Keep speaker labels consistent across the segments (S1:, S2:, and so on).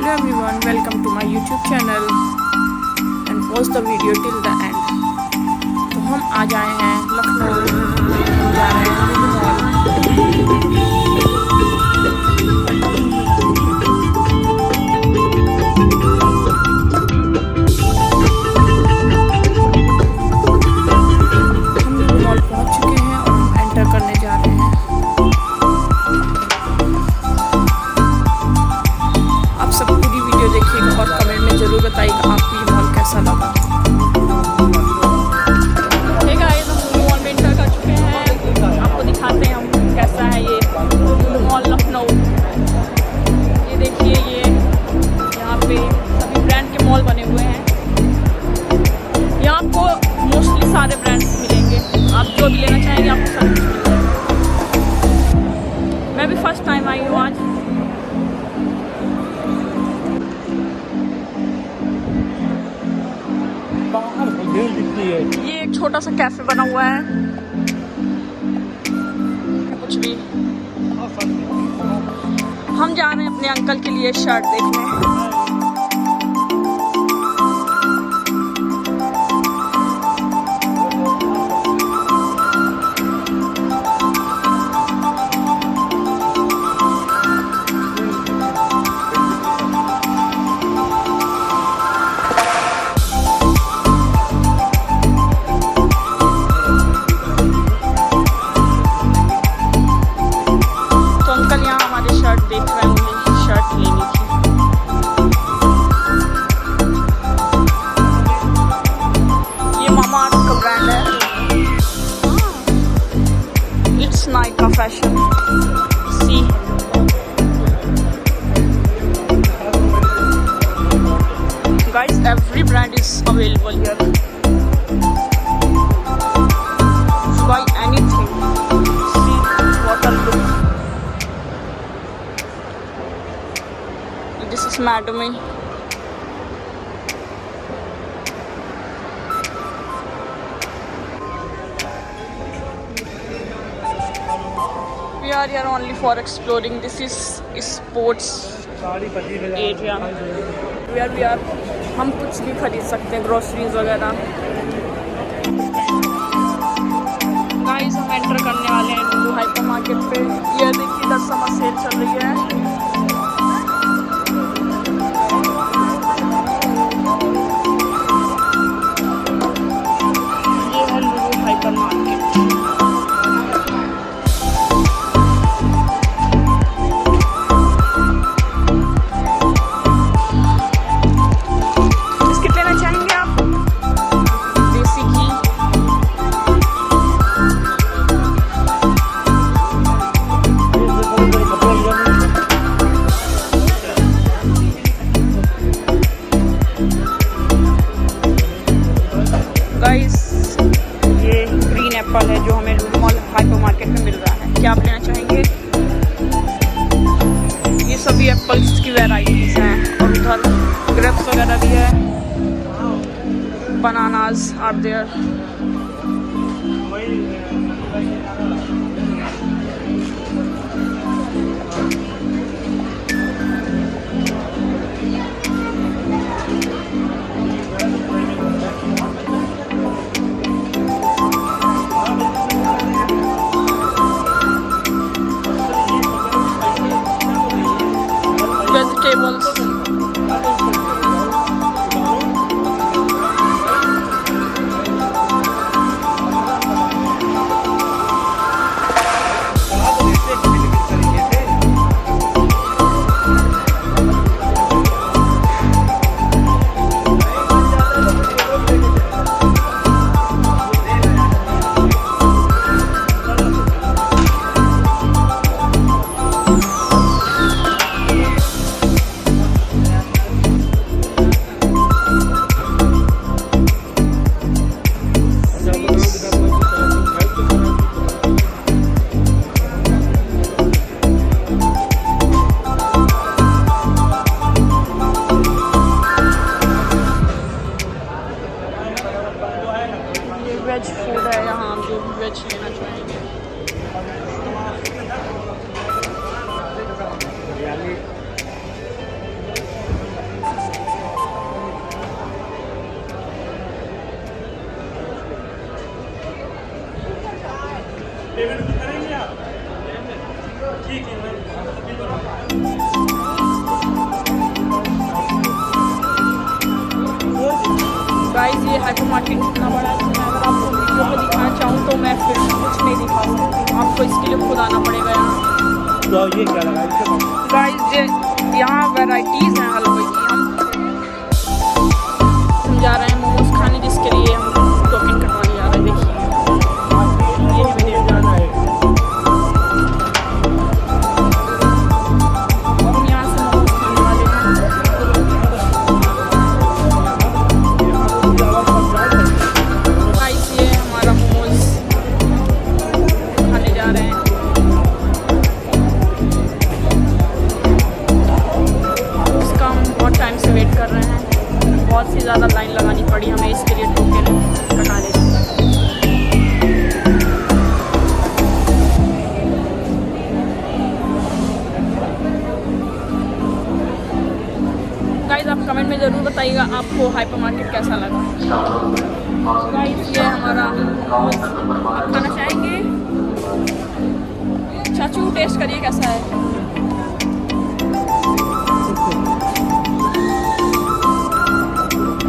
S1: Hello everyone, welcome to my YouTube channel and watch the video till the end. तो हम आज आए हैं लखनऊ, हम जा रहे हैं लुलु मॉल। हम लुलु मॉल पहुंच चुके हैं और हम एंटर करने जा रहे हैं। आप सब पूरी वीडियो देखिएगा और कमेंट में ज़रूर बताइएगा आपको ये मॉल कैसा लगा। ठीक है, हम लुलु मॉल में एंटर कर चुके हैं। आपको दिखाते हैं हम कैसा है ये लुलु मॉल लखनऊ। ये देखिए, ये यहाँ पे सभी ब्रांड के मॉल बने हुए हैं। यहाँ आपको मोस्टली सारे ब्रांड्स मिलेंगे, आप जो भी लेना चाहेंगे आपको सब कुछ मिल जाएगा। मैं भी फर्स्ट टाइम आई हूँ आज। ये एक छोटा सा कैफे बना हुआ है, कुछ भी। हम जा रहे हैं अपने अंकल के लिए शर्ट देखने। देख रहे हैं, मुझे शर्ट लेनी थी। ये मामा अर्थ का ब्रांड है। इट्स नाइट का fashion. See guys, every brand is available here. Buy anything. See what a look. This is Madam. We are here only for exploring. This is sports area where we are. हम कुछ भी खरीद सकते हैं, groceries वगैरह। Guys, हम enter करने वाले हैं लुलु हाइपर मार्केट पे। ये देखिए, 10 समर सेल चल रही है। गाइस, ये ग्रीन एप्पल है जो हमें लुलु मॉल हाइपर मार्केट में मिल रहा है। क्या आप लेना चाहेंगे? ये सभी एप्पल्स की वैराइटीज हैं और उधर ग्रेप्स वगैरह भी है। Bananas are there. Vegetables. Hypermarket इतना बड़ा है कि मैं अगर आपको वीडियो पे दिखाना चाहूँ तो मैं फिर कुछ नहीं दिखा सकती, आपको इसके लिए खुद आना पड़ेगा यहाँ।
S2: तो ये क्या लगा
S1: गाइस यहाँ वैराइटीज़ हैं हलवे की। हम जा रहे हैं मोमोज खाने, जिसके लिए हम टोकन कटवाने जा रहे हैं। देखिए ये मेरे जाना है, हम यहाँ से मोमोज खाने वाले हैं। गाइस ये हमारा मोमोज खाने जा रहे हैं। उसका हम बहुत टाइम से वेट कर रहे हैं, बहुत सी ज़्यादा लाइन लगानी पड़ी हमें इसके लिए टोकन कटाने की। गाइस आप कमेंट में ज़रूर बताइएगा आपको हाइपर मार्केट कैसा लगा। गाइस ये हमारा, आप खाना चाहेंगे? चाचू टेस्ट करिए कैसा है।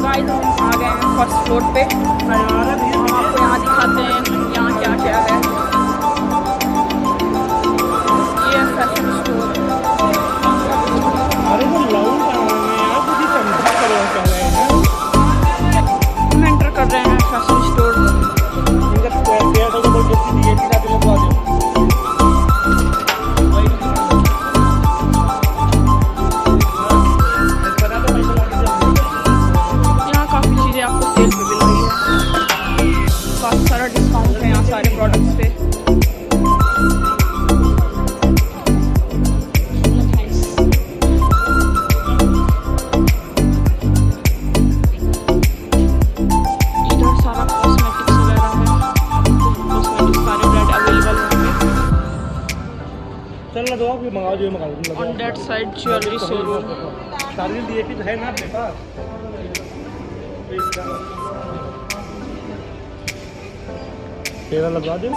S1: गाइस हम आ गए हैं फर्स्ट फ्लोर पे, हम आपको यहाँ दिखाते हैं यहाँ क्या क्या है। ये है फैशन स्टोर।
S2: अरे वो लाउंज में यार कुछ समझा करो क्या है ना,
S1: हम एंटर कर रहे हैं फैशन स्टोर।
S2: इनका पेड़ तो कोई जल्दी दिए कि आप लोग आ जाओ।
S1: यहाँ काफ़ी चीज़ें आपको सेल पे मिल रही है, काफ़ी सारा डिस्काउंट है यहाँ सारे प्रोडक्ट्स पे। इधर सारा कॉस्मेटिक्स वगैरह है, कॉस्मेटिक्स सारे ब्रांड अवेलेबल होंगे।
S2: चल ना दो आप मंगा दो, मंगा दो।
S1: On that side jewellery showroom.
S2: सारी दिए कि है ना अपने पास। तेरा लगा दो।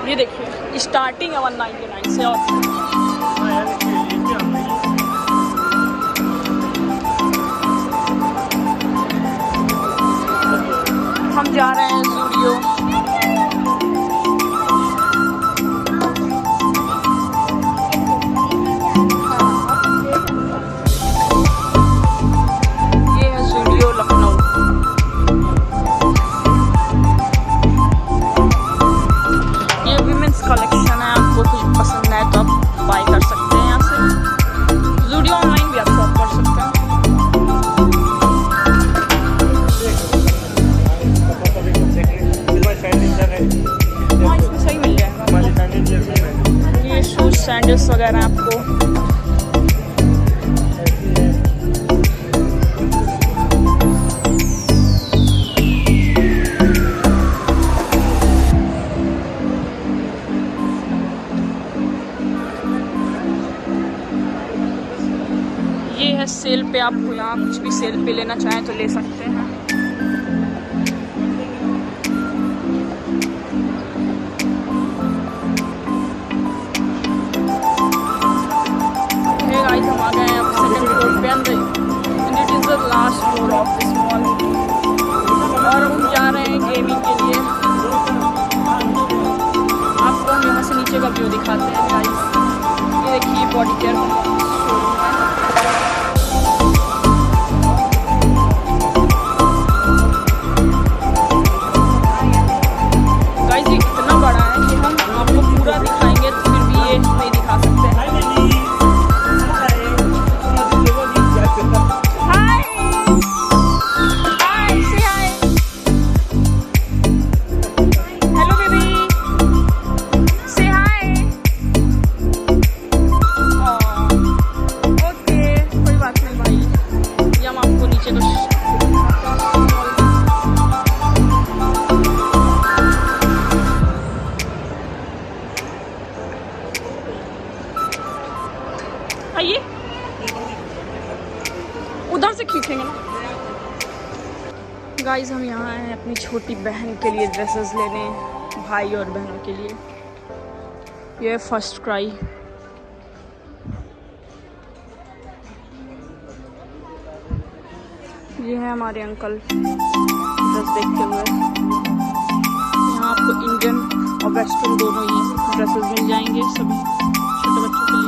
S1: ये देखिए स्टार्टिंग है 199 से। और हम जा रहे हैं ज़ूडियो। ये है ज़ूडियो लखनऊ। ये विमेंस कलेक्शन है, आपको कुछ पसंद है तो आप बाय कर सकते हैं यहाँ से। ज़ूडियो ऑनलाइन भी आप शॉप कर सकते हैं। हाँ इसमें सही मिल जाएगा। ये शूज सैंडल्स वगैरह आपको। ये है सेल पे, आपको यहाँ कुछ भी सेल पे लेना चाहें तो ले सकते हैं। गाइस हम आ गए हैं अब सेकंड फ्लोर पे अंदर, and it is the last floor of this mall. और हम जा रहे हैं गेमिंग के लिए। आपको हम यहाँ से नीचे का व्यू दिखाते हैं गाइस। ये देखिए बॉडी केयर का शोरूम है। गाइस ये इतना बड़ा है कि हम आपको पूरा दिखाएंगे तो फिर भी ये नहीं दिखा सकते हैं। आइए, उधर से खींचेंगे ना। गाइस हम यहाँ हैं अपनी छोटी बहन के लिए ड्रेसेस लेने, भाई और बहनों के लिए। ये है फर्स्ट क्राई। ये है हमारे अंकल ड्रेस देखते हुए। यहाँ आपको इंडियन और वेस्टर्न दोनों ही ड्रेसेस मिल जाएंगे सभी छोटे बच्चों के लिए।